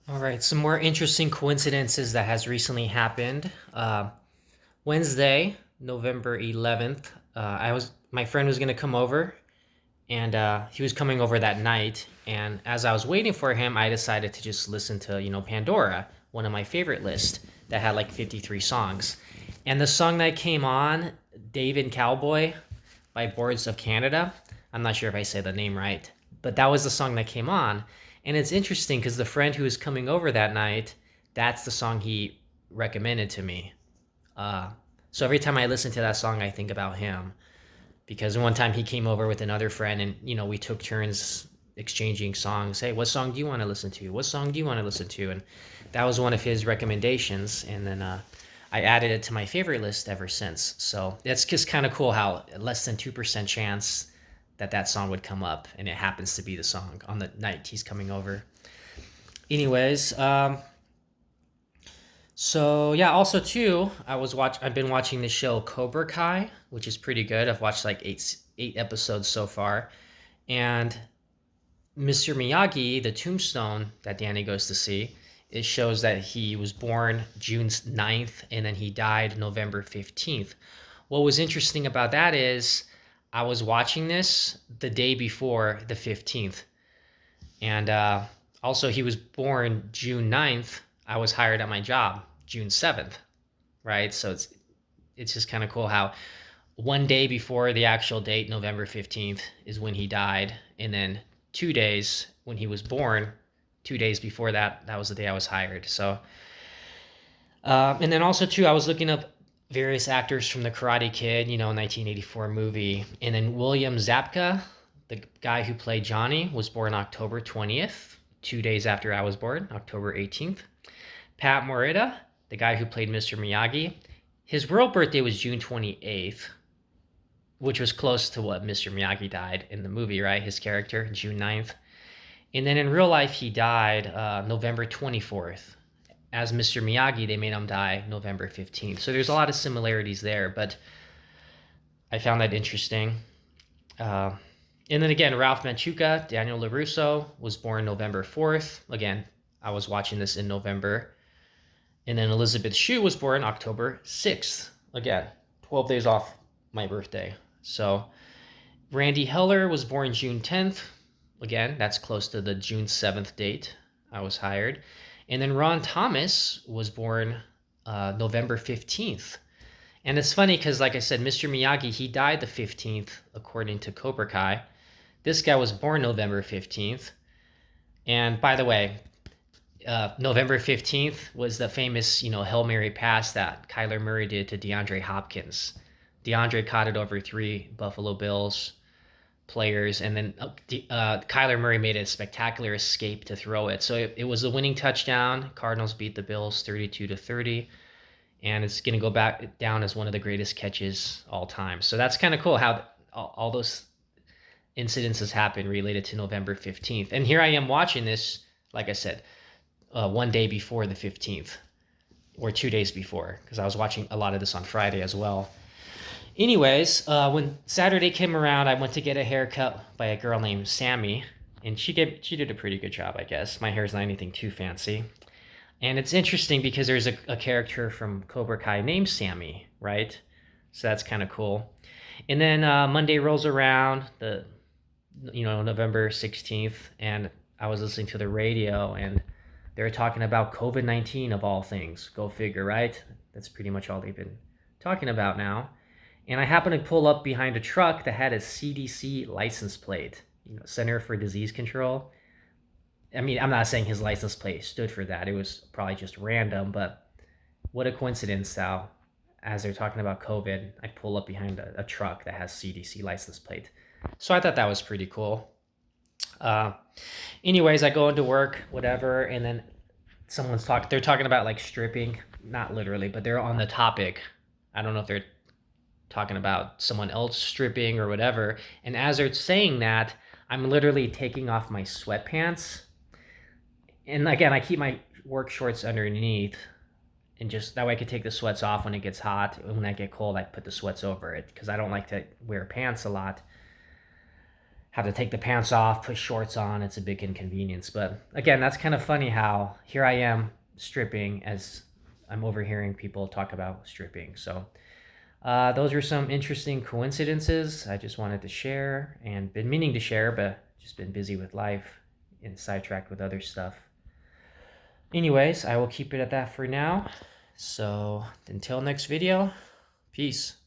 All right, some more interesting coincidences that has recently happened. Wednesday, November 11th, my friend was gonna come over, and he was coming over that night. And as I was waiting for him, I decided to just listen to Pandora, one of my favorite lists that had like 53 songs. And the song that came on, Dave and Cowboy by Boards of Canada. I'm not sure if I say the name right, but that was the song that came on. And it's interesting because the friend who was coming over that night, that's the song he recommended to me. Uh, so every time I listen to that song, I think about him because one time he came over with another friend, and we took turns exchanging songs. Hey, what song do you want to listen to? What song do you want to listen to? And that was one of his recommendations, and then I added it to my favorite list ever since. So it's just kind of cool how less than 2% chance that song would come up, and it happens to be the song on the night he's coming over. Anyways, so yeah, also too, I've been watching the show Cobra Kai, which is pretty good. I've watched like eight episodes so far. And Mr. Miyagi, the tombstone that Danny goes to see, it shows that he was born June 9th and then he died November 15th. What was interesting about that is I was watching this the day before the 15th. And also, he was born June 9th. I was hired at my job June 7th, right? So it's just kind of cool how one day before the actual date, November 15th, is when he died. And then 2 days when he was born, 2 days before that, that was the day I was hired. So, and then also, too, I was looking up various actors from the Karate Kid, 1984 movie. And then William Zabka, the guy who played Johnny, was born October 20th, 2 days after I was born, October 18th. Pat Morita, the guy who played Mr. Miyagi, his real birthday was June 28th, which was close to what Mr. Miyagi died in the movie, right? His character, June 9th. And then in real life, he died November 24th. As Mr. Miyagi, they made him die November 15th. So there's a lot of similarities there, but I found that interesting. Uh, and then again, Ralph Manchuka, Daniel LaRusso, was born November 4th. Again, I was watching this in November. And then Elizabeth Shue was born October 6th. Again, 12 days off my birthday. So Randy Heller was born June 10th. Again, that's close to the June 7th date I was hired. And then Ron Thomas was born November 15th. And it's funny because, like I said, Mr. Miyagi, he died the 15th, according to Cobra Kai. This guy was born November 15th. And by the way, November 15th was the famous, Hail Mary pass that Kyler Murray did to DeAndre Hopkins. DeAndre caught it over three Buffalo Bills players, and then Kyler Murray made a spectacular escape to throw it. So it was a winning touchdown. Cardinals beat the Bills 32-30, and it's going to go back down as one of the greatest catches all time. So that's kind of cool how all those incidences happen related to November 15th. And here I am watching this, like I said, one day before the 15th, or 2 days before, because I was watching a lot of this on Friday as well. Anyways, when Saturday came around, I went to get a haircut by a girl named Sammy, and she did a pretty good job, I guess. My hair's not anything too fancy. And it's interesting because there's a character from Cobra Kai named Sammy, right? So that's kind of cool. And then Monday rolls around, November 16th, and I was listening to the radio, and they were talking about COVID-19 of all things. Go figure, right? That's pretty much all they've been talking about now. And I happened to pull up behind a truck that had a CDC license plate, Center for Disease Control. I mean, I'm not saying his license plate stood for that. It was probably just random, but what a coincidence how, as they're talking about COVID, I pull up behind a truck that has CDC license plate. So I thought that was pretty cool. Uh, Anyways, I go into work, whatever, and then they're talking about like stripping, not literally, but they're on the topic. I don't know if they're talking about someone else stripping or whatever. And as they're saying that, I'm literally taking off my sweatpants. And again, I keep my work shorts underneath, and just that way I could take the sweats off when it gets hot. And when I get cold, I put the sweats over it because I don't like to wear pants a lot. have to take the pants off, put shorts on. It's a big inconvenience. But again, that's kind of funny how here I am stripping as I'm overhearing people talk about stripping. So those are some interesting coincidences I just wanted to share and been meaning to share, but just been busy with life and sidetracked with other stuff. Anyways, I will keep it at that for now. So until next video, peace.